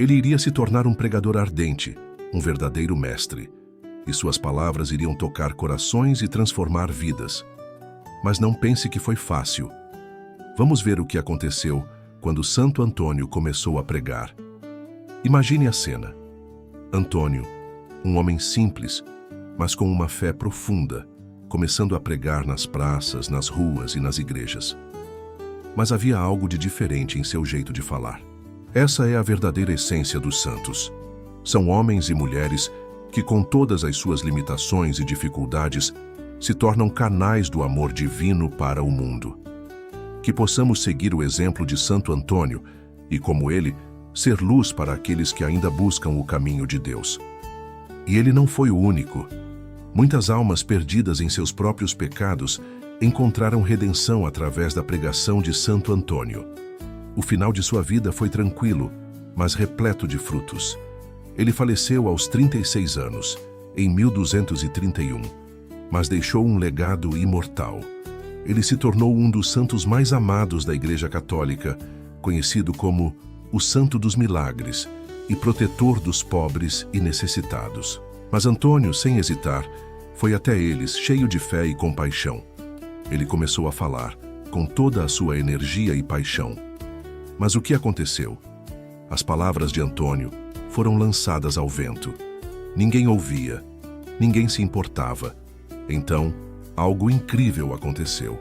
Ele iria se tornar um pregador ardente, um verdadeiro mestre, e suas palavras iriam tocar corações e transformar vidas. Mas não pense que foi fácil. Vamos ver o que aconteceu quando Santo Antônio começou a pregar. Imagine a cena. Antônio, um homem simples, mas com uma fé profunda, começando a pregar nas praças, nas ruas e nas igrejas. Mas havia algo de diferente em seu jeito de falar. Essa é a verdadeira essência dos santos. São homens e mulheres que, com todas as suas limitações e dificuldades, se tornam canais do amor divino para o mundo. Que possamos seguir o exemplo de Santo Antônio e, como ele, ser luz para aqueles que ainda buscam o caminho de Deus. E ele não foi o único. Muitas almas perdidas em seus próprios pecados encontraram redenção através da pregação de Santo Antônio. O final de sua vida foi tranquilo, mas repleto de frutos. Ele faleceu aos 36 anos, em 1231, mas deixou um legado imortal. Ele se tornou um dos santos mais amados da Igreja Católica, conhecido como o Santo dos Milagres e protetor dos pobres e necessitados. Mas Antônio, sem hesitar, foi até eles, cheio de fé e compaixão. Ele começou a falar, com toda a sua energia e paixão. Mas o que aconteceu? As palavras de Antônio foram lançadas ao vento. Ninguém ouvia, ninguém se importava. Então, algo incrível aconteceu.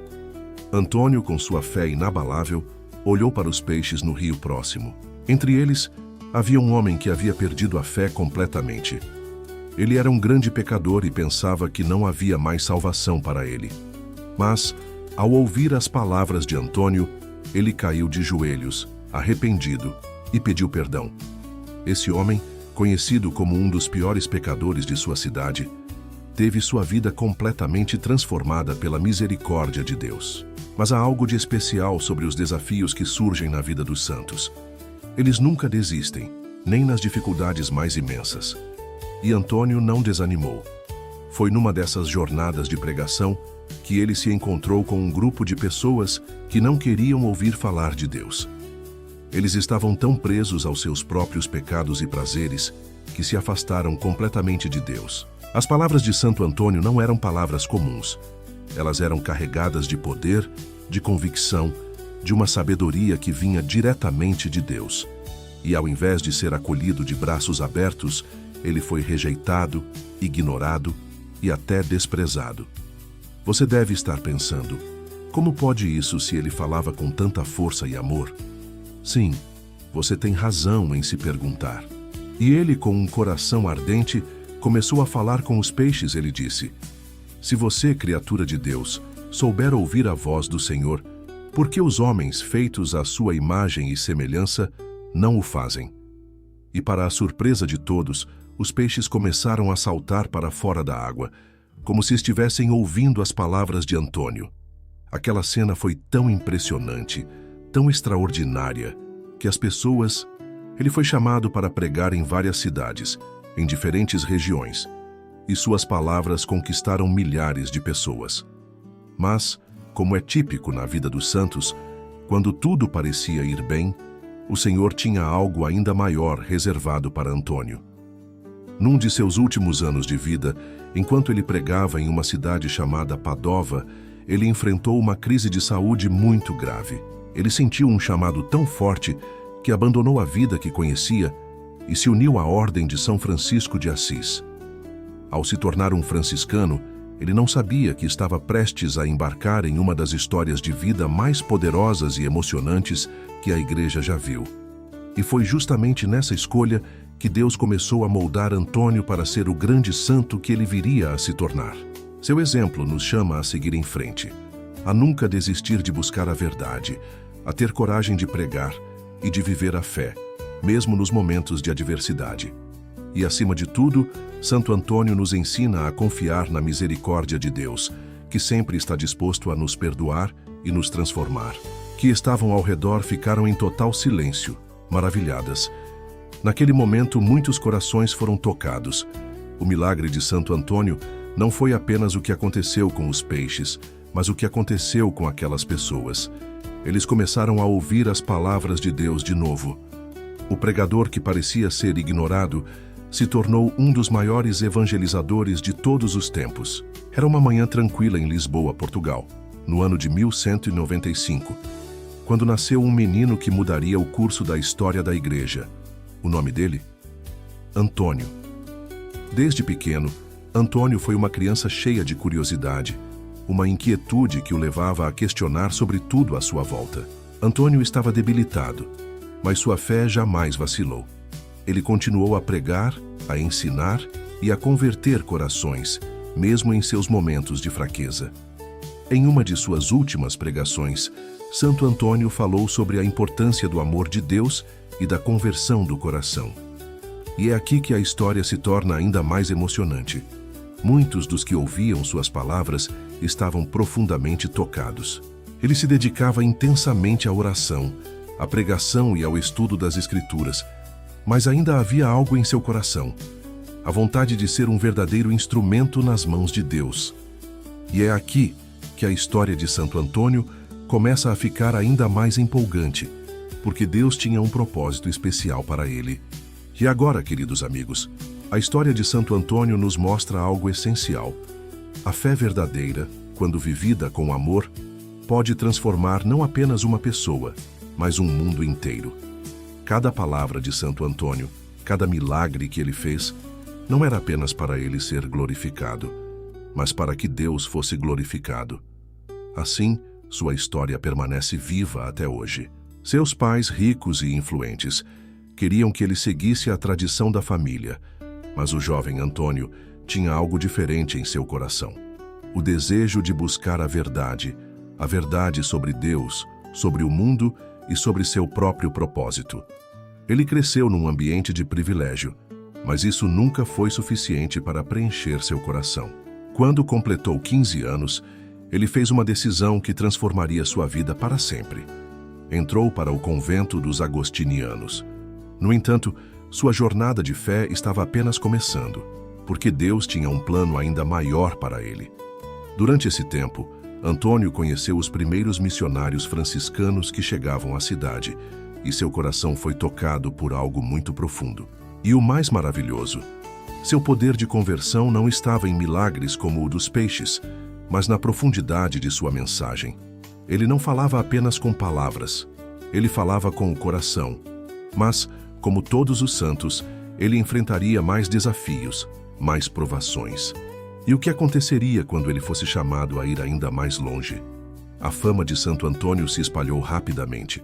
Antônio, com sua fé inabalável, olhou para os peixes no rio próximo. Entre eles, havia um homem que havia perdido a fé completamente. Ele era um grande pecador e pensava que não havia mais salvação para ele. Mas, ao ouvir as palavras de Antônio, ele caiu de joelhos, arrependido, e pediu perdão. Esse homem, conhecido como um dos piores pecadores de sua cidade, teve sua vida completamente transformada pela misericórdia de Deus. Mas há algo de especial sobre os desafios que surgem na vida dos santos. Eles nunca desistem, nem nas dificuldades mais imensas. E Antônio não desanimou. Foi numa dessas jornadas de pregação que ele se encontrou com um grupo de pessoas que não queriam ouvir falar de Deus. Eles estavam tão presos aos seus próprios pecados e prazeres que se afastaram completamente de Deus. As palavras de Santo Antônio não eram palavras comuns. Elas eram carregadas de poder, de convicção, de uma sabedoria que vinha diretamente de Deus. E ao invés de ser acolhido de braços abertos, ele foi rejeitado, ignorado e até desprezado. Você deve estar pensando, como pode isso se ele falava com tanta força e amor? Sim, você tem razão em se perguntar. E ele, com um coração ardente, começou a falar com os peixes. Ele disse: se você, criatura de Deus, souber ouvir a voz do Senhor, por que os homens feitos à sua imagem e semelhança não o fazem? E para a surpresa de todos, os peixes começaram a saltar para fora da água, como se estivessem ouvindo as palavras de Antônio. Aquela cena foi tão impressionante, tão extraordinária, que as pessoas... Ele foi chamado para pregar em várias cidades, em diferentes regiões, e suas palavras conquistaram milhares de pessoas. Mas, como é típico na vida dos santos, quando tudo parecia ir bem, o Senhor tinha algo ainda maior reservado para Antônio. Num de seus últimos anos de vida, enquanto ele pregava em uma cidade chamada Padova, ele enfrentou uma crise de saúde muito grave. Ele sentiu um chamado tão forte que abandonou a vida que conhecia e se uniu à Ordem de São Francisco de Assis. Ao se tornar um franciscano, ele não sabia que estava prestes a embarcar em uma das histórias de vida mais poderosas e emocionantes que a Igreja já viu. E foi justamente nessa escolha que Deus começou a moldar Antônio para ser o grande santo que ele viria a se tornar. Seu exemplo nos chama a seguir em frente, a nunca desistir de buscar a verdade, a ter coragem de pregar e de viver a fé, mesmo nos momentos de adversidade. E, acima de tudo, Santo Antônio nos ensina a confiar na misericórdia de Deus, que sempre está disposto a nos perdoar e nos transformar. Que estavam ao redor ficaram em total silêncio, maravilhadas. Naquele momento, muitos corações foram tocados. O milagre de Santo Antônio não foi apenas o que aconteceu com os peixes, mas o que aconteceu com aquelas pessoas. Eles começaram a ouvir as palavras de Deus de novo. O pregador que parecia ser ignorado se tornou um dos maiores evangelizadores de todos os tempos. Era uma manhã tranquila em Lisboa, Portugal, no ano de 1195, quando nasceu um menino que mudaria o curso da história da igreja. O nome dele? Antônio. Desde pequeno, Antônio foi uma criança cheia de curiosidade, uma inquietude que o levava a questionar sobre tudo à sua volta. Antônio estava debilitado, mas sua fé jamais vacilou. Ele continuou a pregar, a ensinar e a converter corações, mesmo em seus momentos de fraqueza. Em uma de suas últimas pregações, Santo Antônio falou sobre a importância do amor de Deus e da conversão do coração. E é aqui que a história se torna ainda mais emocionante. Muitos dos que ouviam suas palavras estavam profundamente tocados. Ele se dedicava intensamente à oração, à pregação e ao estudo das Escrituras, mas ainda havia algo em seu coração, a vontade de ser um verdadeiro instrumento nas mãos de Deus. E é aqui que a história de Santo Antônio começa a ficar ainda mais empolgante, porque Deus tinha um propósito especial para ele. E agora, queridos amigos, a história de Santo Antônio nos mostra algo essencial. A fé verdadeira, quando vivida com amor, pode transformar não apenas uma pessoa, mas um mundo inteiro. Cada palavra de Santo Antônio, cada milagre que ele fez, não era apenas para ele ser glorificado, mas para que Deus fosse glorificado. Assim, sua história permanece viva até hoje. Seus pais, ricos e influentes, queriam que ele seguisse a tradição da família, mas o jovem Antônio tinha algo diferente em seu coração. O desejo de buscar a verdade sobre Deus, sobre o mundo e sobre seu próprio propósito. Ele cresceu num ambiente de privilégio, mas isso nunca foi suficiente para preencher seu coração. Quando completou 15 anos, ele fez uma decisão que transformaria sua vida para sempre. Entrou para o convento dos agostinianos. No entanto, sua jornada de fé estava apenas começando, porque Deus tinha um plano ainda maior para ele. Durante esse tempo, Antônio conheceu os primeiros missionários franciscanos que chegavam à cidade, e seu coração foi tocado por algo muito profundo. E o mais maravilhoso, seu poder de conversão não estava em milagres como o dos peixes, mas na profundidade de sua mensagem. Ele não falava apenas com palavras, ele falava com o coração. Mas, como todos os santos, ele enfrentaria mais desafios, mais provações. E o que aconteceria quando ele fosse chamado a ir ainda mais longe? A fama de Santo Antônio se espalhou rapidamente.